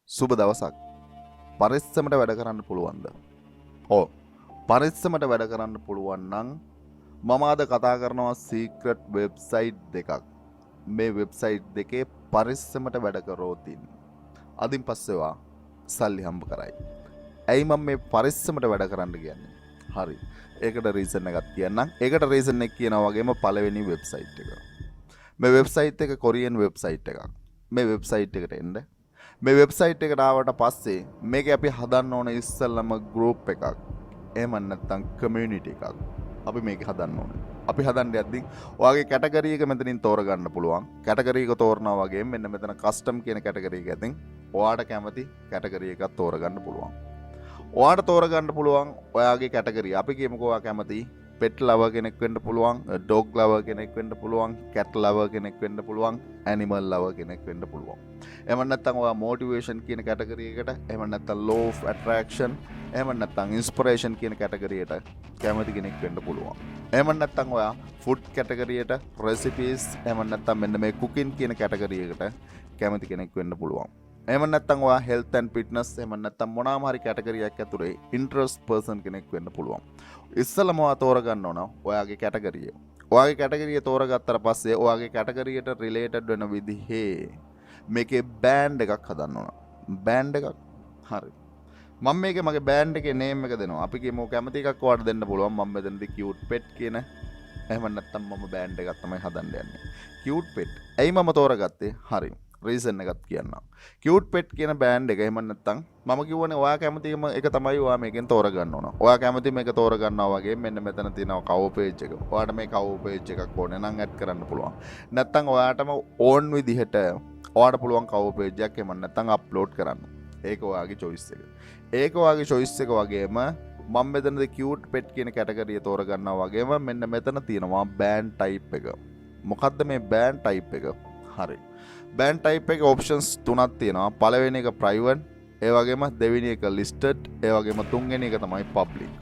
සුබ දවසක්. පරිස්සමට වැඩ කරන්න පුළුවන්ද? ඔව්. පරිස්සමට වැඩ කරන්න පුළුවන් නම් මම අද කතා කරනවා සීක්‍රට් වෙබ්සයිට් දෙකක්. මේ වෙබ්සයිට් දෙකේ පරිස්සමට වැඩ කරෝතින් අදින් පස්සේවා සල්ලි හම්බ කරයි. ඇයි මම මේ පරිස්සමට වැඩ කරන්න කියන්නේ? හරි. ඒකට රීසන් එකක් කියන්නම්. ඒකට රීසන් එක කියනවා වගේම පළවෙනි වෙබ්සයිට් එක. මේ වෙබ්සයිට් එක කොරියන් වෙබ්සයිට් එකක්. මේ වෙබ්සයිට් එකට එන්න. මේ වෙබ්සයිට් එකට ආවට පස්සේ මේක අපි හදන්න ඕන ඉස්සෙල්ලම ගෲප් එකක්. එහෙම නැත්නම් කමියුනිටි එකක්. අපි මේක හදන්න ඕනේ. අපි හදන්න යද්දි ඔයාගේ කැටගරි එක මෙතනින් තෝරගන්න පුළුවන්. කැටගරි එක තෝරනවා වගේම මෙන්න මෙතන කස්ටම් කියන කැටගරි එක ඇතින් ඔයාට කැමති කැටගරි එකක් තෝරගන්න පුළුවන්. ඔයාට තෝරගන්න පුළුවන් ඔයාගේ කැටගරි. අපි කියමුකෝ ඔයා කැමති pet lover කෙනෙක් වෙන්න පුළුවන්, dog lover කෙනෙක් වෙන්න පුළුවන්, cat lover කෙනෙක් වෙන්න පුළුවන්, animal lover කෙනෙක් වෙන්න පුළුවන්. එහෙම නැත්නම් ඔයා motivation කියන කැටගරි එකට, එහෙම නැත්නම් law of attraction, එහෙම නැත්නම් inspiration කියන කැටගරි එකට කැමති කෙනෙක් වෙන්න පුළුවන්. එහෙම නැත්නම් ඔයා food කැටගරි එකට, recipes, එහෙම නැත්නම් මෙන්න මේ cooking කියන කැටගරි එකට කැමති කෙනෙක් වෙන්න පුළුවන්. එහෙම නැත්නම් ඔයා health and fitness, එහෙම නැත්නම් මොනවාම හරි කැටගරියක් ඇතුලේ interest person කෙනෙක් වෙන්න පුළුවන්. ඉස්සෙල්ලාම ඔයා තෝරගන්න ඕන ඔයාගේ කැටගරිය. ඔයාගේ කැටගරිය තෝරගත්තට පස්සේ ඔයාගේ කැටගරියට රිලේටඩ් වෙන විදිහේ මේකේ බෑන්ඩ් එකක් හදන්න ඕන. බෑන්ඩ් එකක්. හරි. මම මේකේ මගේ බෑන්ඩ් එකේ නේම් එක දෙනවා. අපි කියමු කැමති එකක් ඔයාලට දෙන්න පුළුවන්. මම මෙතනදී cute pet කියන එහෙම නැත්නම් මම බෑන්ඩ් එකක් තමයි හදන්න යන්නේ. cute pet. ඇයි මම තෝරගත්තේ? හරි. රීසන් එකක් කියන්නම්. cute pet කියන බෑන්ඩ් එක එහෙම නැත්නම් මම කියවනේ ඔයා කැමතිම එක තමයි ඔයා මේකෙන් තෝරගන්න ඕන. ඔයා කැමති මේක තෝරගන්නවා වගේ මෙන්න මෙතන තියෙනවා cover page එක. ඔයාට මේ cover page එකක් ඕනේ නම් ඇඩ් කරන්න පුළුවන්. නැත්නම් ඔයාටම ඕන් විදිහට ඔයාට පුළුවන් cover page එකක් එහෙම නැත්නම් අප්ලෝඩ් කරන්න. ඒක ඔයාගේ choice එක. ඒක ඔයාගේ choice එක වගේම මම මෙතනදී cute pet කියන කැටගරිය තෝරගන්නවා වගේම මෙන්න මෙතන තියෙනවා band type එක. මොකද්ද මේ band type එක? හරි. බෑන්ඩ් ටයිප් එකේ ඔප්ෂන්ස් තුනක් තියෙනවා. පළවෙනි එක ප්‍රයිවට්, ඒ වගේම දෙවෙනි එක ලිස්ටඩ්, ඒ වගේම තුන්වෙනි එක තමයි පබ්ලික්.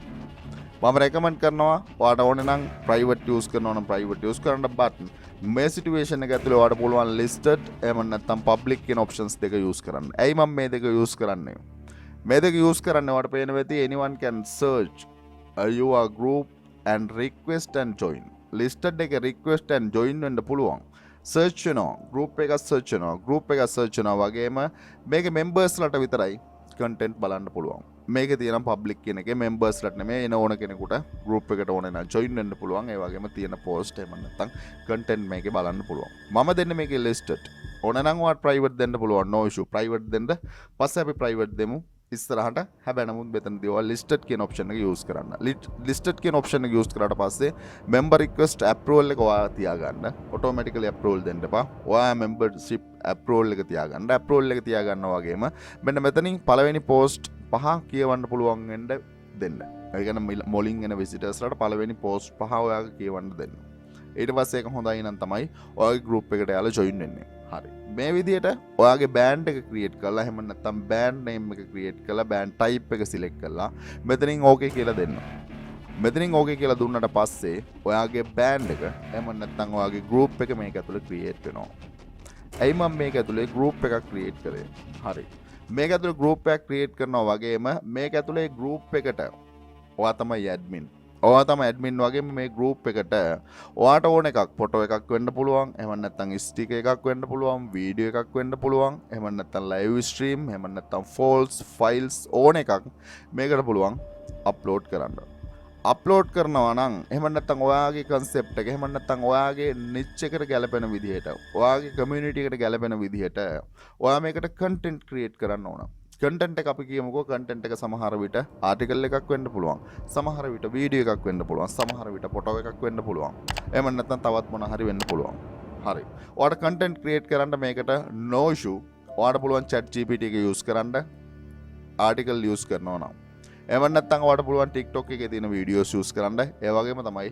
මම රෙකමන්ඩ් කරනවා ඔයාට ඕනේ නම් ප්‍රයිවට් යූස් කරනවා නම් ප්‍රයිවට් යූස් කරන්න. බට් මේ සිටුේෂන් එක ඇතුලේ ඔයාට පුළුවන් ලිස්ටඩ් එහෙම නැත්නම් පබ්ලික් කියන ඔප්ෂන්ස් දෙක යූස් කරන්න. ඇයි මම මේ දෙක යූස් කරන්නේ? මේ දෙක යූස් කරන්නේ ඔයාට පේන වෙති anyone can search your group and request and join. Listed එකේ request and join වෙන්න පුළුවන්. සර්ච් වෙනවා ගෲප් එකක් සර්ච් වෙනවා ගෲප් එකක් සර්ච් වෙනවා වගේම මේකේ මෙම්බර්ස්ලාට විතරයි කන්ටෙන්ට් බලන්න පුළුවන්. මේකේ තියෙන පබ්ලික් කියන එකේ මෙම්බර්ස්ලාට නෙමෙයි එන ඕන කෙනෙකුට ගෲප් එකට ඕන නම් ජොයින් වෙන්න පුළුවන්. ඒ වගේම තියෙන පෝස්ට් එහෙම නැත්නම් කන්ටෙන්ට් මේකේ බලන්න පුළුවන්. මම දෙන්නේ මේකේ ලිස්ටඩ්. ඕන නම් ඔයාට ප්‍රයිවට් දෙන්න පුළුවන්. no issue. ප්‍රයිවට් දෙන්න. පස්සේ අපි ප්‍රයිවට් දෙමු ඉස්සරහට. හැබැයි නමුත් මෙතනදී ඔයා ලිස්ටඩ් කියන ඔප්ෂන් එක යූස් කරන්න. ලිස්ටඩ් කියන ඔප්ෂන් එක යූස් කරාට පස්සේ member request approval එක ඔයා තියාගන්න. automatically approval දෙන්න එපා. ඔයා membership approval එක තියාගන්න. approval එක තියාගන්නවා වගේම මෙන්න මෙතනින් පළවෙනි post 5 කියවන්න පුළුවන් වෙන්න දෙන්න. ඒ කියන්නේ මොලින් එන visitors ලාට පළවෙනි post 5 ඔයාගේ කියවන්න දෙන්න. ඊට පස්සේ ඒක හොඳයි නම් තමයි ඔයාගේ group එකට යාලා join වෙන්නේ. හරි. මේ විදිහට ඔයාගේ බෑන්ඩ් එක ක්‍රියේට් කරලා එහෙම නැත්නම් බෑන්ඩ් නේම් එක ක්‍රියේට් කරලා බෑන්ඩ් ටයිප් එක සිලෙක්ට් කරලා මෙතනින් ඕකේ කියලා දෙන්න. මෙතනින් ඕකේ කියලා දුන්නට පස්සේ ඔයාගේ බෑන්ඩ් එක එහෙම නැත්නම් ඔයාගේ ගෲප් එක මේක ඇතුලේ ක්‍රියේට් වෙනවා. ඇයි මම මේක ඇතුලේ ගෲප් එකක් ක්‍රියේට් කරේ? හරි. මේක ඇතුලේ ගෲප් එකක් ක්‍රියේට් කරනවා වගේම මේක ඇතුලේ ගෲප් එකට ඔයා තමයි ඇඩ්මින්. ඔයා තමයි ඇඩ්මින් වගේම මේ ගෲප් එකට ඔයාට ඕන එකක් ෆොටෝ එකක් වෙන්න පුළුවන්. එහෙම නැත්නම් ස්ටිකර් එකක් වෙන්න පුළුවන්. වීඩියෝ එකක් වෙන්න පුළුවන්. එහෙම නැත්නම් ලයිව් ස්ට්‍රීම්, එහෙම නැත්නම් ෆෝල්ස් ෆයිල්ස් ඕන එකක් මේකට පුළුවන් අප්ලෝඩ් කරන්න. අප්ලෝඩ් කරනවා නම් එහෙම නැත්නම් ඔයාගේ concept එක එහෙම නැත්නම් ඔයාගේ niche එකට ගැලපෙන විදිහට ඔයාගේ community එකට ගැලපෙන විදිහට ඔයා මේකට content create කරන්න ඕන. content එක අපි කියමුකෝ content එක සමහර විට article එකක් වෙන්න පුළුවන්. සමහර විට video එකක් වෙන්න පුළුවන්. සමහර විට photo එකක් වෙන්න පුළුවන්. එහෙම නැත්නම් තවත් මොන හරි වෙන්න පුළුවන්. හරි. ඔයාට content create කරන්න මේකට no issue. ඔයාට පුළුවන් chat GPT එක use කරන්න. article use කරනවා නම් එහෙම නැත්නම් ඔයාලට පුළුවන් TikTok එකේ තියෙන videos use කරන්න. ඒ වගේම තමයි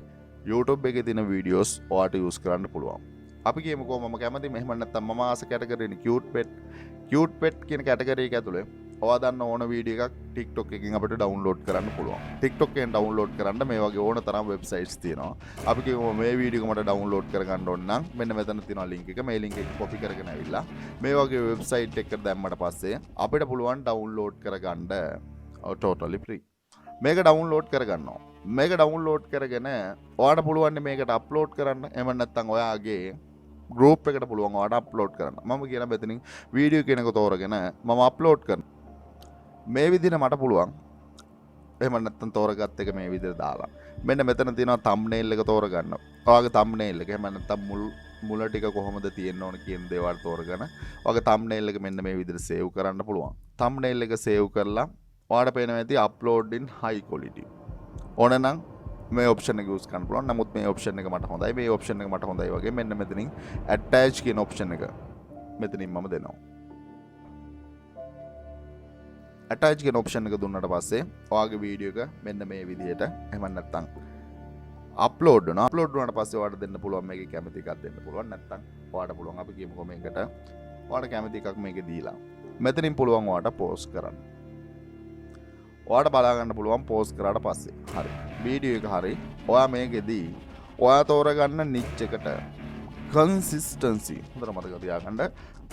YouTube එකේ තියෙන videos ඔයාලට use කරන්න පුළුවන්. අපි කියමුකෝ මම කැමති මෙහෙම නැත්නම් මම ආස කැටගරියනේ cute pet කියන කැටගරිය එක ඇතුලේ ඔයා දන්න ඕන වීඩියෝ එකක් TikTok එකකින් අපිට ඩවුන්ලෝඩ් කරන්න පුළුවන්. TikTok එකෙන් ඩවුන්ලෝඩ් කරන්න මේ වගේ ඕන තරම් වෙබ්සයිට්ස් තියෙනවා. අපි කියමු මේ වීඩියෝ එක මට ඩවුන්ලෝඩ් කරගන්න ඕන නම් මෙන්න මෙතන තියෙනවා link එක. මේ link එක copy කරගෙන ඇවිල්ලා මේ වගේ වෙබ්සයිට් එකකට දැම්මට පස්සේ අපිට පුළුවන් ඩවුන්ලෝඩ් කරගන්න totally free. මේක ඩවුන්ලෝඩ් කරගන්නවා. මේක ඩවුන්ලෝඩ් කරගෙන ඔයාට පුළුවන් මේකට අප්ලෝඩ් කරන්න. එහෙම නැත්නම් ඔයාගේ ගෲප් එකට පුළුවන් ඔයාට අප්ලෝඩ් කරන්න. මම කියන මෙතනින් වීඩියෝ කෙනක තෝරගෙන මම අප්ලෝඩ් කරනවා. මේ විදිහට මට පුළුවන්. එහෙම නැත්නම් තෝරගත් එක මේ විදිහට දාලා. මෙන්න මෙතන තියෙනවා thumbnail එක තෝරගන්න. ඔයාගේ thumbnail එක එහෙම නැත්නම් මුල ටික කොහොමද තියෙන්න ඕන කියන දේවල් තෝරගෙන ඔයාගේ thumbnail එක මෙන්න මේ විදිහට save කරන්න පුළුවන්. thumbnail එක save කරලා ඔයාට පේනවා ඇති upload in high quality. ඕන නම් මේ ඔප්ෂන් එක යූස් කරන්න පුළුවන්. නමුත් මේ ඔප්ෂන් එක මට හොඳයි. මේ ඔප්ෂන් එක මට හොඳයි වගේ මෙන්න මෙතනින් attach කියන ඔප්ෂන් එක මෙතනින් මම දෙනවා. attach කියන ඔප්ෂන් එක දුන්නාට පස්සේ ඔයාගේ වීඩියෝ එක මෙන්න මේ විදිහට එහෙම නැත්නම් අප්ලෝඩ් වෙනවා. අප්ලෝඩ් වුණාට පස්සේ ඔයාලට දෙන්න පුළුවන් මේකේ කැමති එකක් දෙන්න පුළුවන්. නැත්නම් ඔයාලට පුළුවන් අපි කියමුකෝ මේකට ඔයාලට කැමති එකක් මේකේ දීලා මෙතනින් පුළුවන් ඔයාලට පෝස්ට් කරන්න. ඔයාලට බලා ගන්න පුළුවන් පෝස්ට් කරාට පස්සේ. හරි. වීඩියෝ එක හරි. ඔයා මේකෙදී ඔයා තෝරගන්න නිච් එකට consistency හොඳට මතක තියාගන්න.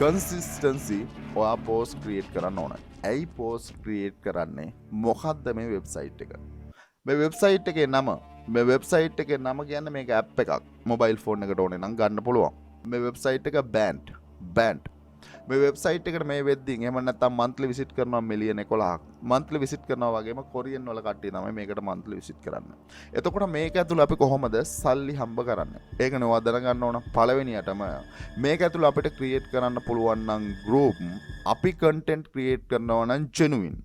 consistency ඔයා post create කරන්න ඕන. ඇයි post create කරන්නේ? මොකද්ද මේ වෙබ්සයිට් එක? මේ වෙබ්සයිට් එකේ නම කියන්නේ මේක app එකක්. mobile phone එකට ඕනේ නම් ගන්න පුළුවන්. මේ වෙබ්සයිට් එක band. මේ වෙබ්සයිට් එකට මේ වෙද්දී එහෙම නැත්නම් monthly visit කරනවා මිලියන 11ක්. monthly visit කරනවා වගේම කොරියන් වල කට්ටිය තමයි මේකට monthly visit කරන්නේ. එතකොට මේක ඇතුළේ අපි කොහොමද සල්ලි හම්බ කරන්නේ? ඒකනේ ඔයා දැනගන්න ඕන. පළවෙනියටම මේක ඇතුළේ අපිට create කරන්න පුළුවන් නම් group අපි content create කරනවා නම් genuine.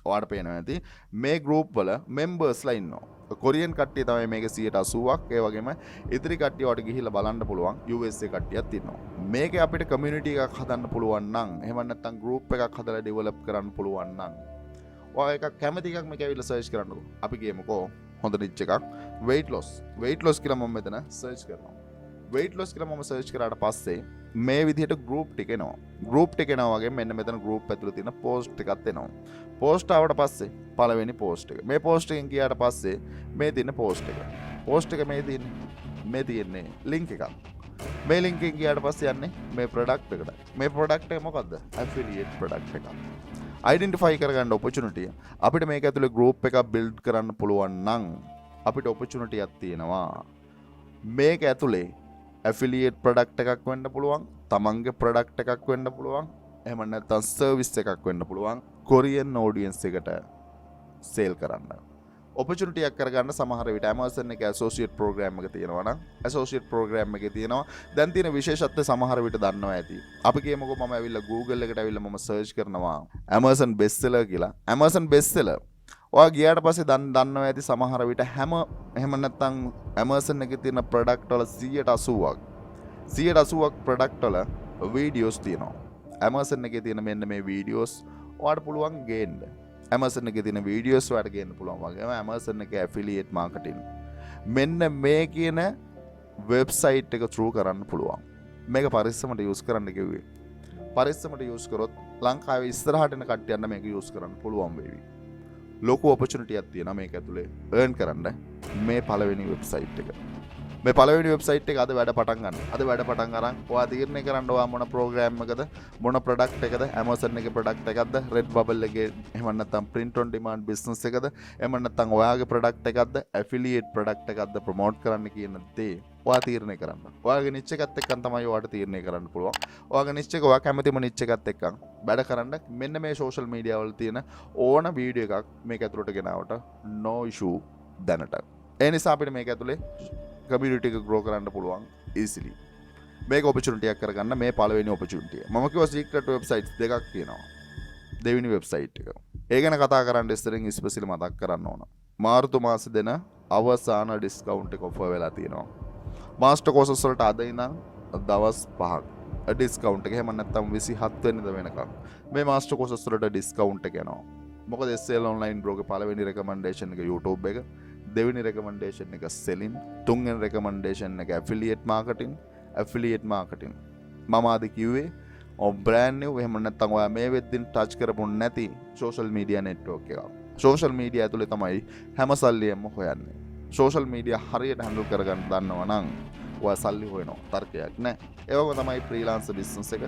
ඔයාට පේනවා ඇති මේ group වල members ලා ඉන්නවා. කොරියන් කට්ටිය තමයි මේක 80%ක්. ඒ වගේම ඉතිරි කට්ටිය වට ගිහිල්ලා බලන්න පුළුවන් USA කට්ටියත් ඉන්නවා. මේකේ අපිට community එකක් හදන්න පුළුවන් නම් එහෙම නැත්නම් group එකක් හදලා develop කරන්න පුළුවන් නම් ඔයා එකක් කැමති එකක් මේක ඇවිල්ලා search කරන්නකෝ. අපි කියමුකෝ හොඳ niche එකක් weight loss කියලා මම මෙතන search කරනවා. weight loss කියලා මම search කරාට පස්සේ මේ විදිහට group ටික එනවා. group ටික එනවා වගේ මෙන්න මෙතන group ඇතුළේ තියෙන post එකක් එනවා. post ආවට පස්සේ පළවෙනි post එක. මේ post එකෙන් ගියාට පස්සේ මේ තියෙන post එක. post එක මේ තියෙන්නේ link එකක්. මේ link එකෙන් ගියාට පස්සේ යන්නේ මේ product එකට. මේ product එක මොකද්ද? affiliate product එකක්. identify කරගන්න opportunity. අපිට මේක ඇතුලේ group එකක් build කරන්න පුළුවන් නම් අපිට opportunity එකක් තියෙනවා. මේක ඇතුලේ affiliate product එකක් වෙන්න පුළුවන්, තමන්ගේ product එකක් වෙන්න පුළුවන්, එහෙම නැත්නම් service එකක් වෙන්න පුළුවන් Korean audience එකට sell කරන්න. opportunity එකක් කරගන්න සමහර විට Amazon එකේ associate program එක තියෙනවා නම් associate program එකේ තියෙනවා. දැන් තියෙන විශේෂත්වය සමහර විට දන්නවා ඇති. අපි කියමුකෝ මම ඇවිල්ලා Google එකට ඇවිල්ලා මම search කරනවා Amazon bestseller කියලා. Amazon bestseller ඔයා ගියාට පස්සේ දන්නවා ඇති සමහර විට එහෙම නැත්නම් Amazon එකේ තියෙන product වල 180ක් product වල videos තියෙනවා. Amazon එකේ තියෙන මෙන්න මේ videos ඔයාට පුළුවන් ගේන්න. Amazon එකේ තියෙන videos ඔයාට ගේන්න පුළුවන් වගේම Amazon එකේ affiliate marketing මෙන්න මේ කියන website එක through කරන්න පුළුවන්. මේක පරිස්සමට use කරන්න කිව්වේ. පරිස්සමට use කරොත් ලංකාවේ ඉස්සරහට එන කට්ටියන්ට මේක use කරන්න පුළුවන් වේවි. ලොකු opportunity එකක් තියෙනවා මේක ඇතුලේ earn කරන්න මේ පළවෙනි website එක. මේ පළවෙනි වෙබ්සයිට් එක අද වැඩ පටන් ගන්න. අද වැඩ පටන් අරන් ඔයා තීරණය කරන්න ඔයා මොන ප්‍රෝග්‍රෑම් එකද මොන ප්‍රොඩක්ට් එකද Amazon එකේ ප්‍රොඩක්ට් එකක්ද Redbubble එකේ එහෙම නැත්නම් print on demand business එකද එහෙම නැත්නම් ඔයාගේ ප්‍රොඩක්ට් එකක්ද affiliate ප්‍රොඩක්ට් එකක්ද ප්‍රොමෝට් කරන්න කියන දේ ඔයා තීරණය කරන්න. ඔයාගේ නිච් එකත් එක්කන් තමයි ඔයාට තීරණය කරන්න පුළුවන්. ඔයාගේ නිච් එක ඔයා කැමතිම නිච් එකත් එක්කන් වැඩ කරන්න මෙන්න මේ social media වල තියෙන ඕන වීඩියෝ එකක් මේක ඇතුළට ගෙනාවට no issue දැනට. ඒ නිසා අපිට මේක ඇතුලේ community එක grow කරන්න පුළුවන් easily. මේක opportunity එකක් කරගන්න මේ පළවෙනි opportunity එක. මම කිව්වා secret websites දෙකක් තියෙනවා. දෙවෙනි website එක. ඒ ගැන කතා කරන්න ඉස්සරින් ස්පෙෂලි මතක් කරන්න ඕන. මාර්තු මාසෙ දෙන අවසාන discount එක offer වෙලා තියෙනවා. master courses වලට අද ඉඳන් දවස් 5ක් discount එක. එහෙම නැත්නම් 27 වෙනිදා වෙනකම් මේ master courses වලට discount එක යනවා. මොකද SL online bro ගේ පළවෙනි recommendation එක YouTube එක, දෙවෙනි recommendation එක selling, තුන්වෙනි recommendation එක affiliate marketing. මම ආද කිව්වේ බ්‍රෑන්ඩ් නිව් එහෙම නැත්නම් ඔයා මේ වෙද්දින් ටච් කරපු නැති සෝෂල් මීඩියා නෙට්වර්ක් එකක්. සෝෂල් මීඩියා ඇතුලේ තමයි හැම සල්ලියෙම හොයන්නේ. සෝෂල් මීඩියා හරියට හැන්ඩල් කරගන්න දන්නවා නම් ඔයා සල්ලි හොයනවා. තර්කයක් නැහැ. ඒ වගේම තමයි ෆ්‍රීලාන්සර් බිස්නස් එක.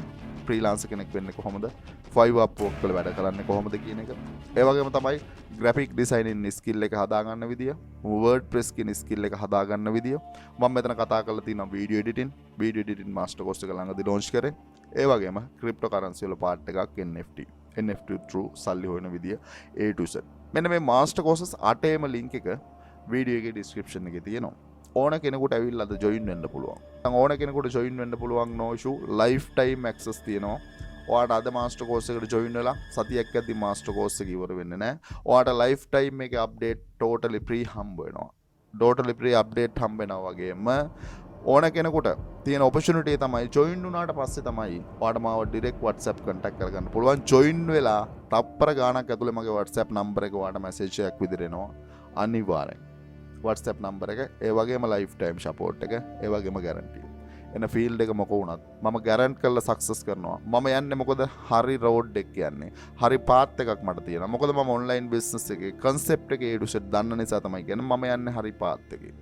ෆ්‍රීලාන්සර් කෙනෙක් වෙන්නේ කොහොමද? Fiverr Upwork වල වැඩ කරන්නේ කොහොමද කියන එක. ඒ වගේම තමයි graphic designing ස්කිල් එක හදාගන්න විදිය, WordPress කියන ස්කිල් එක හදාගන්න විදිය. මම මෙතන කතා කරලා තියෙනවා video editing master course එක ළඟදී launch කරේ. ඒ වගේම cryptocurrency වල part එකක් NFT through සල්ලි හොයන විදිය A to Z. මෙන්න මේ master courses 8ේම link එක වීඩියෝ එකේ description එකේ තියෙනවා. ඕන කෙනෙකුට ඇවිල්ලා අද join වෙන්න පුළුවන්. ඕන කෙනෙකුට join වෙන්න පුළුවන් no issue lifetime access තියෙනවා. ඔයාට අද master course එකට join වෙලා සතියක් ඇද්දි master course එක ඉවර වෙන්නේ නැහැ. ඔයාට lifetime එකේ update totally free හම්බ වෙනවා. totally free update හම්බ වෙනවා වගේම ඕන කෙනෙකුට තියෙන opportunity තමයි join වුණාට පස්සේ තමයි ඔයාට මාව direct WhatsApp contact කරගන්න පුළුවන්. join වෙලා තප්පර ගාණක් ඇතුලේ මගේ WhatsApp number එක ඔයාට message එකක් විදිහට එනවා. අනිවාර්යෙන් WhatsApp number එක ඒ වගේම lifetime support එක ඒ වගේම guarantee එන field එක මොක වුණත් මම guarantee කරලා success කරනවා. මම යන්නේ මොකද හරි road එක යන්නේ. හරි path එකක් මට තියෙනවා. මොකද මම online business එකේ concept එකේ A to Z දන්න නිසා තමයි කියන්නේ මම යන්නේ හරි path එකේ.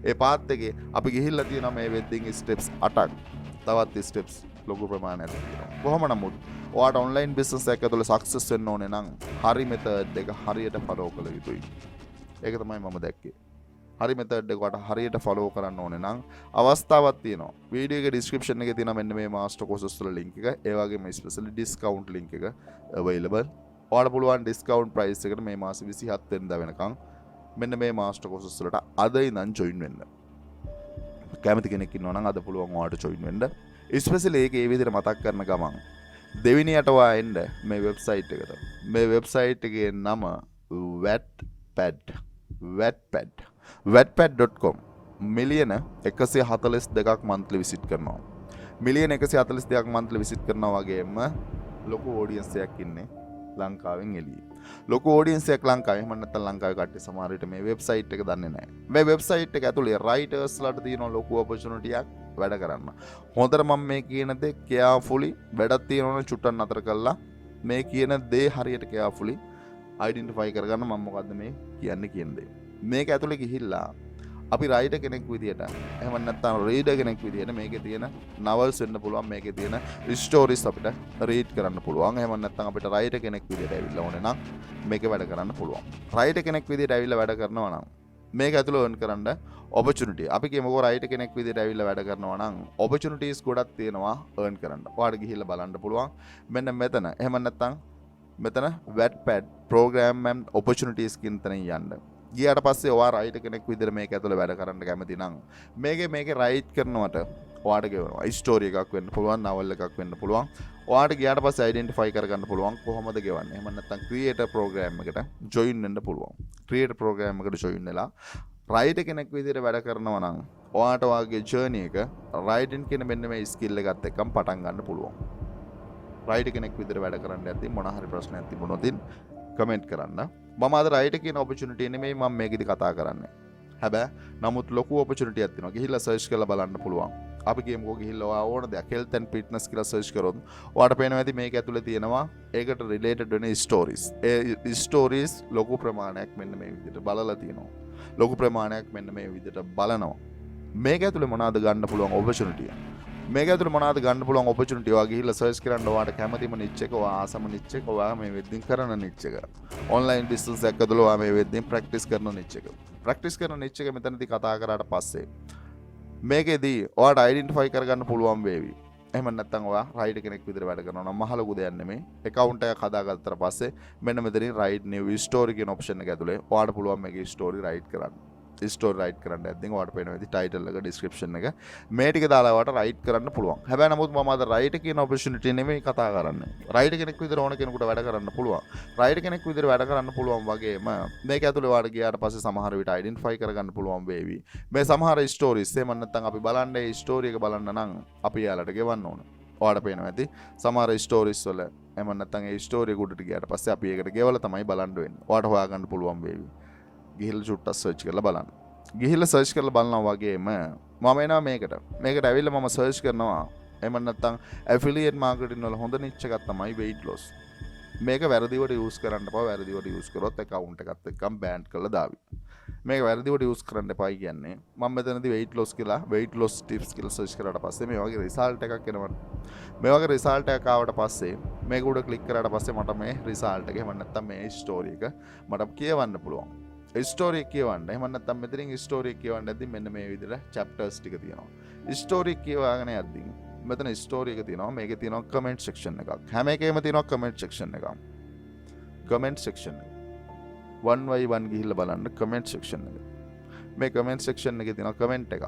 ඒ path එකේ අපි ගිහිල්ලා තියෙනවා මේ wedding steps 8ක්. තවත් steps ලොකු ප්‍රමාණයක් තියෙනවා. කොහොම නමුත් ඔයාට online business එකක ඇතුළේ success වෙන්න ඕනේ නම් හරි method එක හරියට follow කළ යුතුයි. ඒක තමයි මම දැක්කේ. හරි මෙතඩ් එක වට හරියට ෆලෝ කරන්න ඕනේ නම් අවස්ථාවක් තියෙනවා. වීඩියෝ එකේ ඩිස්ක්‍රිප්ෂන් එකේ තියෙනවා මෙන්න මේ මාස්ටර් කෝසස් වල ලින්ක් එක. ඒ වගේම ස්පෙෂලි ඩිස්කවුන්ට් ලින්ක් එක අවයිලබල්. ඔයාලට පුළුවන් ඩිස්කවුන්ට් ප්‍රයිස් එකට මේ මාස 27 වෙනිදා වෙනකන් මෙන්න මේ මාස්ටර් කෝසස් වලට අද ඉඳන් ජොයින් වෙන්න. කැමති කෙනෙක් ඉන්නවා නම් අද පුළුවන් ඔයාලට ජොයින් වෙන්න. ස්පෙෂලි ඒක ඒ විදිහට මතක් කරන ගමන් දෙවෙනියට ඔයා එන්න මේ වෙබ්සයිට් එකට. මේ වෙබ්සයිට් එකේ නම wattpad.com මිලියන 142ක් මන්ත්ලි විසිට් කරනවා. මිලියන 142ක් මන්ත්ලි විසිට් කරනවා වගේම ලොකු ඔඩියන්ස් එකක් ඉන්නේ ලංකාවෙන් එළියේ. ලොකු ඔඩියන්ස් එකක් ලංකාවේ එහෙම නැත්නම් ලංකාවේ කට්ටිය සමහර විට මේ වෙබ්සයිට් එක දන්නේ නැහැ. මේ වෙබ්සයිට් එක ඇතුලේ රයිටර්ස්ලාට තියෙන ලොකු ඔපචුනිටි එකක් වැඩ කරන්න. හොඳට මම මේ කියන දේ කෙයාෆුලි වැඩක් තියෙනවනේ චුට්ටක් නතර කරලා මේ කියන දේ හරියට කෙයාෆුලි අයිඩෙන්ටිෆයි කරගන්න මම මොකද්ද මේ කියන්නේ කියන දේ. මේක ඇතුලේ ගිහිල්ලා අපි රයිටර් කෙනෙක් විදියට එහෙම නැත්නම් රීඩර් කෙනෙක් විදියට මේකේ තියෙන novels වෙන්න පුළුවන් මේකේ තියෙන ස්ටෝරිස් අපිට රීඩ් කරන්න පුළුවන්. එහෙම නැත්නම් අපිට රයිටර් කෙනෙක් විදියට ඇවිල්ලා ඕනේ නම් මේකේ වැඩ කරන්න පුළුවන්. රයිටර් කෙනෙක් විදියට ඇවිල්ලා වැඩ කරනවා නම් මේක ඇතුලේ earn කරන්න opportunity. අපි කියමුකෝ රයිටර් කෙනෙක් විදියට ඇවිල්ලා වැඩ කරනවා නම් opportunities ගොඩක් තියෙනවා earn කරන්න. ඔයාලට ගිහිල්ලා බලන්න පුළුවන්. මෙන්න මෙතන. එහෙම නැත්නම් මෙතන Wattpad program and opportunities කියන තැනින් යන්න. ගියාට පස්සේ ඔයා රයිටර් කෙනෙක් විදිහට මේක ඇතුලේ වැඩ කරන්න කැමති නම් මේකේ රයිට් කරනවට ඔයාට ගෙවනවා. ස්ටෝරි එකක් වෙන්න පුළුවන්, නවල් එකක් වෙන්න පුළුවන්. ඔයාට ගියාට පස්සේ අයිඩෙන්ටිෆයි කරගන්න පුළුවන් කොහොමද ගෙවන්නේ. එහෙම නැත්නම් ක්‍රියේටර් ප්‍රෝග්‍රෑම් එකට ජොයින් වෙන්න පුළුවන්. ක්‍රියේටර් ප්‍රෝග්‍රෑම් එකට ජොයින් වෙලා රයිටර් කෙනෙක් විදිහට වැඩ කරනවා නම් ඔයාට ඔයාගේ ජර්නි එක රයිටින් කියන මෙන්න මේ ස්කිල් එකත් එක්කම පටන් ගන්න පුළුවන්. රයිටර් කෙනෙක් විදිහට වැඩ කරන්න යද්දී මොන හරි ප්‍රශ්නයක් තිබුණොත් කමෙන්ට් කරන්න. මම අද රයිටර් කියන ඔපචුනිටි නෙමෙයි මම මේකෙදි කතා කරන්නේ. හැබැයි නමුත් ලොකු ඔපචුනිටි එකක් තියෙනවා. ගිහිල්ලා සර්ච් කරලා බලන්න පුළුවන්. අපි කියමුකෝ ගිහිල්ලා ඔයා ඕන දෙයක් health and fitness කියලා සර්ච් කරොත් ඔයාට පේනවා ඇති මේක ඇතුලේ තියෙනවා ඒකට රිලේටඩ් වෙන ස්ටෝරිස්. ඒ ස්ටෝරිස් ලොකු ප්‍රමාණයක් මෙන්න මේ විදිහට බලලා තියෙනවා. ලොකු ප්‍රමාණයක් මෙන්න මේ විදිහට බලනවා. මේක ඇතුලේ මොනවද ගන්න පුළුවන් ඔපචුනිටි එක? මේක ඇතුලේ මොනවද ගන්න පුළුවන් ඔපචුනිටි? ඔයා ගිහිල්ලා සර්ච් කරන්න ඔයාට කැමතිම නිච් එක, ඔයා ආසම නිච් එක, ඔයා මේ වෙද්දින් කරන නිච් එක. ඔන්ලයින් බිස්නස් එකක් ඇතුලේ ඔයා මේ වෙද්දින් ප්‍රැක්ටිස් කරන නිච් එක. ප්‍රැක්ටිස් කරන නිච් එක මෙතනදී කතා කරාට පස්සේ මේකෙදී ඔයාට අයිඩෙන්ටිෆයි කරගන්න පුළුවන් වේවි. එහෙම නැත්නම් ඔයා රයිටර් කෙනෙක් විදිහට වැඩ කරනවා නම් මහ ලොකු දෙයක් නෙමෙයි. account එකක් හදාගත්තට පස්සේ මෙන්න මෙතනින් write new story කියන option එක ඇතුලේ ඔයාට පුළුවන් මේකේ story write කරන්න. ස්ටෝරි රයිට් කරන්න ඇද්දින් ඔයාලට පේනවා ඉතින් ටයිටල් එක ඩිස්ක්‍රිප්ෂන් එක මේ ටික දාලා ඔයාලට රයිට් කරන්න පුළුවන්. හැබැයි නමුත් මම අද රයිටර් කියන ඔපචුනිටි නෙමෙයි කතා කරන්නේ. රයිටර් කෙනෙක් විදිහට ඕන කෙනෙකුට වැඩ කරන්න පුළුවන්. රයිටර් කෙනෙක් විදිහට වැඩ කරන්න පුළුවන් වගේම මේක ඇතුලේ ඔයාලට ගියාට පස්සේ සමහර විට අයිඩෙන්ටිෆයි කරගන්න පුළුවන් වේවි. මේ සමහර ස්ටෝරිස් එහෙම නැත්නම් අපි බලන්නේ මේ ස්ටෝරි එක බලන්න නම් අපි යාලට ගෙවන්න ඕන. ඔයාලට පේනවා ඇති සමහර ස්ටෝරිස් වල එහෙම නැත්නම් ඒ ස්ටෝරි එක උඩට ගියාට පස්සේ අපි ඒකට ගෙවලා තමයි බලන්න වෙන්නේ. ඔයාලට හොයාගන්න පුළුවන් වේවි. ගිහිල්ලා චුට්ටක් සර්ච් කරලා බලන්න. ගිහිල්ලා සර්ච් කරලා බලනවා වගේම මම එනවා මේකට ඇවිල්ලා මම සර්ච් කරනවා එහෙම නැත්නම් ඇෆිලියේට් මාකටිං වල හොඳ නිච් එකක් තමයි weight loss. මේක වැරදිවට යූස් කරන්න එපා. වැරදිවට යූස් කරොත් account එකත් එක්කම බෑන් කරලා දාවි. මේක වැරදිවට යූස් කරන්න එපායි කියන්නේ මම මෙතනදී weight loss කියලා weight loss tips කියලා සර්ච් කරාට පස්සේ මේ වගේ result එකක් එනවා. මේ වගේ result එකක් ආවට පස්සේ මේක උඩ ක්ලික් කරාට පස්සේ මට මේ result එක එහෙම නැත්නම් මේ story එක මට කියවන්න පුළුවන්. ස්ටෝරි එක කියවන්න. එහෙම නැත්නම් මෙතනින් ස්ටෝරි එක කියවන්න ඇද්දි මෙන්න මේ විදිහට chapters ටික තියෙනවා. ස්ටෝරි එක කියවාගෙන යද්දි මෙතන ස්ටෝරි එක තියෙනවා. මේකේ තියෙනවා comment section එකක්. හැම එකේම තියෙනවා comment section එකක්. comment section එක. 1/1 ගිහිල්ලා බලන්න comment section එක. මේ comment section එකේ තියෙනවා comment එකක්.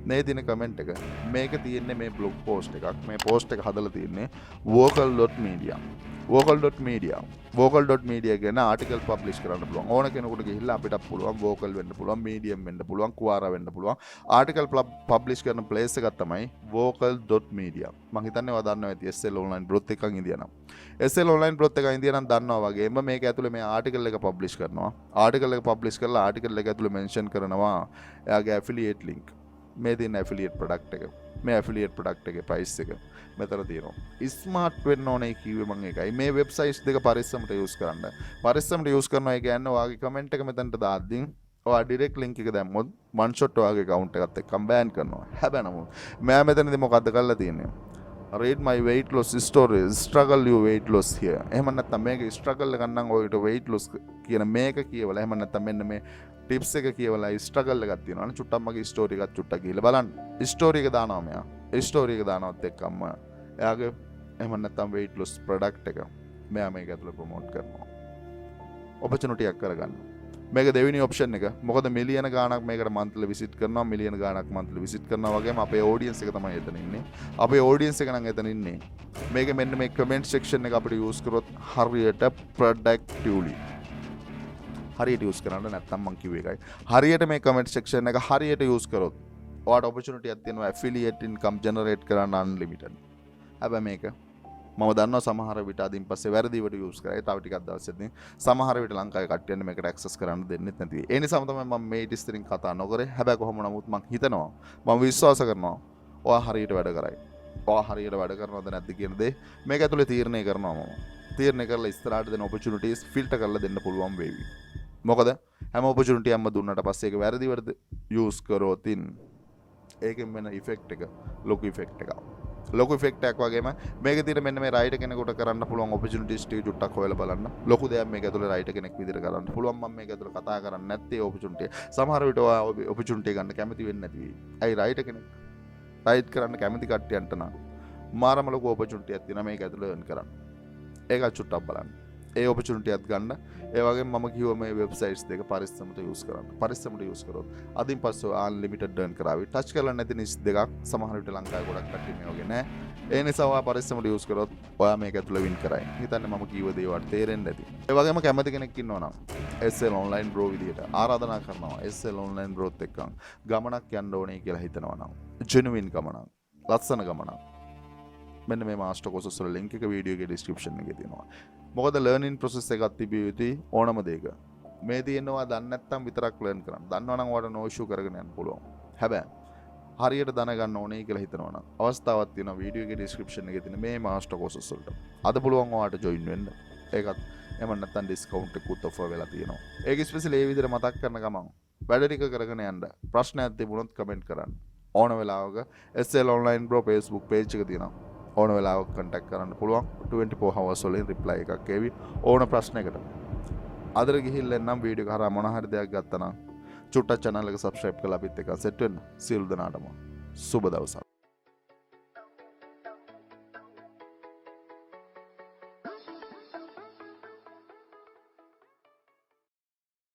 මේ දින comment එක. මේක තියෙන්නේ මේ blog post එකක්. මේ post එක හදලා තියෙන්නේ vocal.media. vocal.media ගැන ආටිකල් පබ්ලිෂ් කරන්න පුළුවන්. ඕන කෙනෙකුට ගිහිල්ලා අපිට පුළුවන් vocal වෙන්න පුළුවන්, medium වෙන්න පුළුවන්, quora වෙන්න පුළුවන්. ආටිකල් පබ්ලිෂ් කරන place එකක් තමයි vocal.media. මම හිතන්නේ ඔයා දන්නවා ඇති SL online growth එකක් ඉඳියනම්. SL online growth එකක් ඉඳියනම් දන්නවා වගේම මේක ඇතුලේ මේ ආටිකල් එක පබ්ලිෂ් කරනවා. ආටිකල් එක පබ්ලිෂ් කරලා ආටිකල් එක ඇතුලේ මෙන්ෂන් කරනවා එයාගේ affiliate link. මේ තියෙන affiliate product එක. මේ affiliate product එකේ price එක මෙතන තියෙනවා. ස්මාර්ට් වෙන්න ඕනේ කිව්වේ මම ඒකයි. මේ වෙබ්සයිට්ස් දෙක පරිස්සමට යූස් කරන්න. පරිස්සමට යූස් කරනවා කියන්නේ ඔයාගේ කමෙන්ට් එක මෙතනට දාද්දී ඔයා ඩිරෙක්ට් ලින්ක් එක දැම්මොත් one shot ඔයාගේ account එකත් එක්කම බෑන් කරනවා. හැබැයි නමුත් මම මෙතනදී මොකද්ද කරලා තියෙන්නේ? read my weight loss story struggle you weight loss here. එහෙම නැත්නම් මේක struggle එක නම් ඔයට weight loss කියන මේක කියවලා එහෙම නැත්නම් මෙන්න මේ ටිප්ස් එක කියවලා ස්ට්‍රගල් එකක් තියෙනවා නේ. චුට්ටක් මගේ ස්ටෝරි එකක් චුට්ටක් ගිහලා බලන්න. ස්ටෝරි එක දානවා මෙයා. ස්ටෝරි එක දානවත් එක්කම එයාගේ එහෙම නැත්නම් weight loss product එක මෙයා මේක ඇතුළේ ප්‍රොමෝට් කරනවා. opportunity එකක් කරගන්න. මේක දෙවෙනි ඔප්ෂන් එක. මොකද මිලියන ගාණක් මේකට monthly visit කරනවා, මිලියන ගාණක් monthly visit කරනවා වගේම අපේ audience එක තමයි එතන ඉන්නේ. අපේ audience එක නම් එතන ඉන්නේ. මේක මෙන්න මේ comment section එක අපිට use කරොත් හරියට productively හරියට යූස් කරන්න. නැත්නම් මං කිව්වේ එකයි. හරියට මේ කමෙන්ට් සෙක්ෂන් එක හරියට යූස් කරොත් ඔයාට ඔපචුනිටි එකක් තියෙනවා ඇෆිලියේට් ඉන්කම් ජෙනරේට් කරන්න අන්ලිමිටඩ්. හැබැයි මේක මම දන්නවා සමහර විට අදින් පස්සේ වැරදිවට යූස් කරයි. තව ටිකක් දවසෙදී සමහර විට ලංකාවේ කට්ටියන් මේකට ඇක්සස් කරන්න දෙන්නෙත් නැති වෙයි. ඒ නිසාම තමයි මම මේ ඉතින් කතා නොකරේ. හැබැයි කොහොම නමුත් මං හිතනවා මම විශ්වාස කරනවා ඔයා හරියට වැඩ කරයි. ඔයා හරියට වැඩ කරනවද නැද්ද කියන දේ මේක ඇතුලේ තීරණය කරනවා මම. තීරණය කරලා ඉස්සරහට දෙන ඔපචුනිටිස් ෆිල්ටර් කරලා දෙන්න පුළුවන් වේවි. මොකද හැම ඔපචුනිටි එකක්ම දුන්නට පස්සේ ඒක වැරදිවට යූස් කරොත් ඒකෙන් වෙන ඉෆෙක්ට් එක ලොකු ඉෆෙක්ට් එකක්. ලොකු ඉෆෙක්ට් එකක් වගේම මේකේ තියෙන මෙන්න මේ රයිටර් කෙනෙකුට කරන්න පුළුවන් ඔපචුනිටිස් ටික චුට්ටක් හොයලා බලන්න. ලොකු දෙයක් මේක ඇතුලේ රයිටර් කෙනෙක් විදිහට කරන්න පුළුවන්. මම මේක ඇතුලේ කතා කරන්නේ නැත්තේ ඔපචුනිටි. සමහර විට ඔයා ඔපචුනිටි ගන්න කැමති වෙන්නේ නැති වෙයි. ඇයි රයිටර් කෙනෙක් රයිට් කරන්න කැමති කට්ටියන්ට නම් මාරම ලොකු ඔපචුනිටි එකක් තියෙනවා මේක ඇතුලේ earn කරන්න. ඒක චුට්ටක් බලන්න. ඒ ඔපචුනිටි එකක් ගන්න. ඒ වගේම මම කිව්වා මේ වෙබ්සයිට්ස් දෙක පරිස්සමට යූස් කරන්න. පරිස්සමට යූස් කරොත් අදින් පස්සේ අන්ලිමිටඩ් earn කරાવી. ටච් කරලා නැති නිස් දෙකක් සමහර විට ලංකාවේ ගොඩක් කට්ටිය මේ වගේ නෑ. ඒ නිසා ඔයා පරිස්සමට යූස් කරොත් ඔයා මේක ඇතුළේ වින් කරයි. හිතන්නේ මම කිව්ව දේ වට තේරෙන්න ඇති. ඒ වගේම කැමති කෙනෙක් ඉන්නවා නම් SL online bro විදියට ආරාධනා කරනවා. SL online growth එක්කන් ගමනක් යන්න ඕනේ කියලා හිතනවා නම් genuine ගමනක්, ලස්සන ගමනක්. මෙන්න මේ මාස්ටර් කෝසස් වල link එක වීඩියෝ එකේ description එකේ තියෙනවා. මොකද learning process එකක් තිබිය යුතුයි ඕනම දෙයක. මේ තියෙනවා දන්නේ නැත්නම් විතරක් learn කරන්න. දන්නවනම් ඔයාලට no issue කරගෙන යන්න පුළුවන්. හැබැයි හරියට දැනගන්න ඕනේ කියලා හිතනවා නම් අවස්ථාවක් තියෙනවා වීඩියෝ එකේ description එකේ තියෙන මේ මාස්ටර් කෝසස් වලට. අද පුළුවන් ඔයාලට join වෙන්න. ඒකත් එහෙම නැත්නම් discount එකකුත් offer වෙලා තියෙනවා. ඒක ස්පෙෂල් ඒ විදිහට මතක් කරන ගමන් වැඩ ටික කරගෙන යන්න. ප්‍රශ්නයක් තිබුණොත් comment කරන්න. ඕන වෙලාවක SL online bro Facebook page එක තියෙනවා. ඕන වෙලාවක contact කරන්න පුළුවන් 24 hours වලින් reply එකක් එවි ඕන ප්‍රශ්නයකට. අදට ගිහිල්ලා එන්නම් වීඩියෝ එක හරහා මොන හරි දෙයක් ගත්තා නම් චුට්ටක් channel එක subscribe කරලා අපිත් එක්ක set වෙන්න. සියලු දෙනාටම සුබ දවසක්.